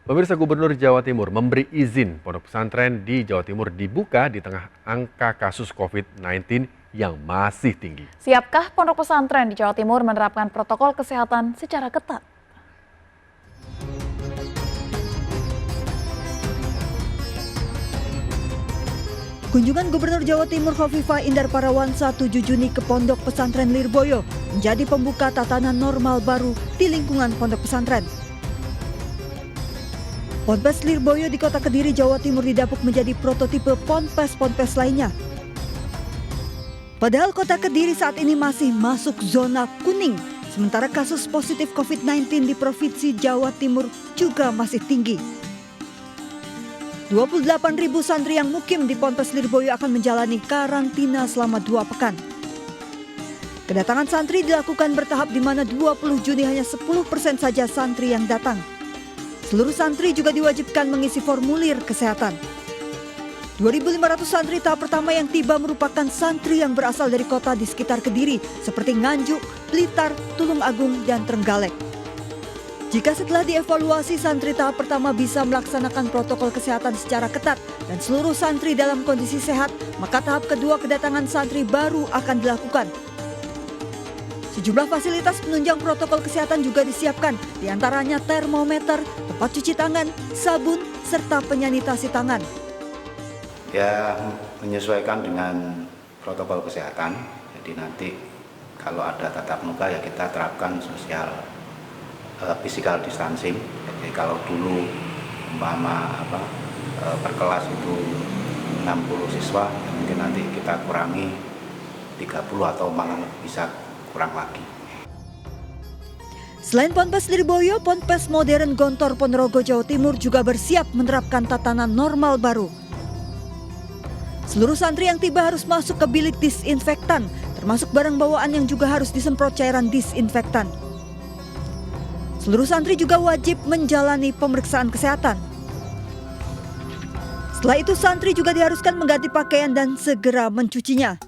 Pemirsa, Gubernur Jawa Timur memberi izin pondok pesantren di Jawa Timur dibuka di tengah angka kasus COVID-19 yang masih tinggi. Siapkah pondok pesantren di Jawa Timur menerapkan protokol kesehatan secara ketat? Kunjungan Gubernur Jawa Timur Khofifah Indar Parawansa 7 Juni ke Pondok Pesantren Lirboyo menjadi pembuka tatanan normal baru di lingkungan pondok pesantren. Ponpes Lirboyo di Kota Kediri, Jawa Timur didapuk menjadi prototipe ponpes-ponpes lainnya. Padahal Kota Kediri saat ini masih masuk zona kuning, sementara kasus positif COVID-19 di Provinsi Jawa Timur juga masih tinggi. 28.000 santri yang mukim di Ponpes Lirboyo akan menjalani karantina selama 2 pekan. Kedatangan santri dilakukan bertahap di mana 20 Juni hanya 10% saja santri yang datang. Seluruh santri juga diwajibkan mengisi formulir kesehatan. 2.500 santri tahap pertama yang tiba merupakan santri yang berasal dari kota di sekitar Kediri seperti Nganjuk, Blitar, Tulung Agung, dan Trenggalek. Jika setelah dievaluasi santri tahap pertama bisa melaksanakan protokol kesehatan secara ketat dan seluruh santri dalam kondisi sehat, maka tahap kedua kedatangan santri baru akan dilakukan. Sejumlah fasilitas penunjang protokol kesehatan juga disiapkan, diantaranya termometer, tempat cuci tangan, sabun, serta penyanitasi tangan. Ya, menyesuaikan dengan protokol kesehatan, jadi nanti kalau ada tatap muka ya kita terapkan physical distancing. Jadi kalau dulu per kelas itu 60 siswa, mungkin nanti kita kurangi 30 atau malah bisa kurang lagi. Selain Ponpes Lirboyo, Ponpes Modern Gontor Ponorogo, Jawa Timur juga bersiap menerapkan tatanan normal baru. Seluruh santri yang tiba harus masuk ke bilik disinfektan, termasuk barang bawaan yang juga harus disemprot cairan disinfektan. Seluruh santri juga wajib menjalani pemeriksaan kesehatan. Setelah itu santri juga diharuskan mengganti pakaian dan segera mencucinya.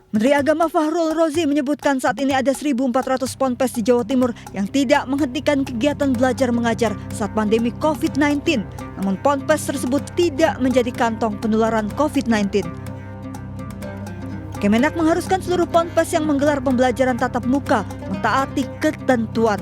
Menteri Agama Fahrul Rozi menyebutkan saat ini ada 1.400 ponpes di Jawa Timur yang tidak menghentikan kegiatan belajar mengajar saat pandemi COVID-19. Namun ponpes tersebut tidak menjadi kantong penularan COVID-19. Kemenak mengharuskan seluruh ponpes yang menggelar pembelajaran tatap muka mentaati ketentuan.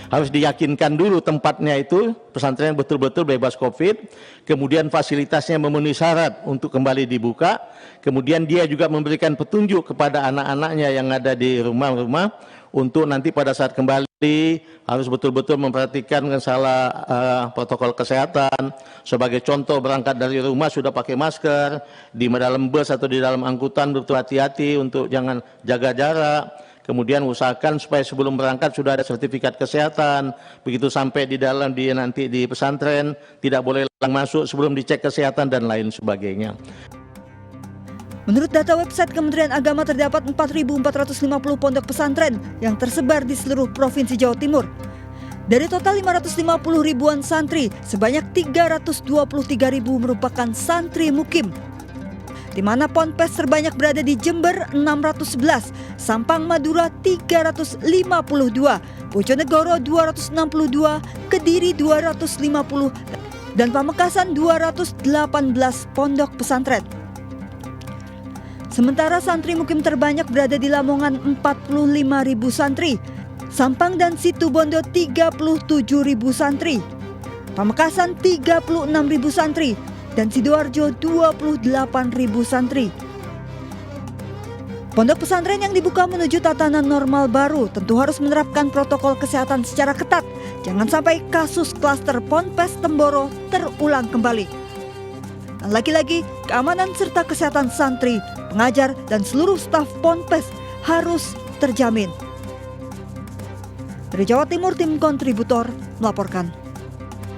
Harus diyakinkan dulu tempatnya itu pesantren betul-betul bebas COVID, kemudian fasilitasnya memenuhi syarat untuk kembali dibuka, kemudian dia juga memberikan petunjuk kepada anak-anaknya yang ada di rumah-rumah untuk nanti pada saat kembali harus betul-betul memperhatikan protokol kesehatan. Sebagai contoh, berangkat dari rumah sudah pakai masker, di dalam bus atau di dalam angkutan betul hati-hati untuk jangan jaga jarak. Kemudian usahakan supaya sebelum berangkat sudah ada sertifikat kesehatan. Begitu sampai nanti di pesantren tidak boleh masuk sebelum dicek kesehatan dan lain sebagainya. Menurut data website Kementerian Agama terdapat 4.450 pondok pesantren yang tersebar di seluruh Provinsi Jawa Timur. Dari total 550 ribuan santri, sebanyak 323.000 merupakan santri mukim, di mana ponpes terbanyak berada di Jember 611, Sampang Madura 352, Bojonegoro 262, Kediri 250, dan Pamekasan 218 pondok pesantren. Sementara santri mukim terbanyak berada di Lamongan 45.000 santri, Sampang dan Situbondo 37.000 santri, Pamekasan 36.000 santri, dan Sidoarjo 28.000 santri. Pondok pesantren yang dibuka menuju tatanan normal baru tentu harus menerapkan protokol kesehatan secara ketat. Jangan sampai kasus klaster Ponpes Temboro terulang kembali. Dan lagi-lagi, keamanan serta kesehatan santri, pengajar, dan seluruh staf Ponpes harus terjamin. Dari Jawa Timur, tim kontributor melaporkan.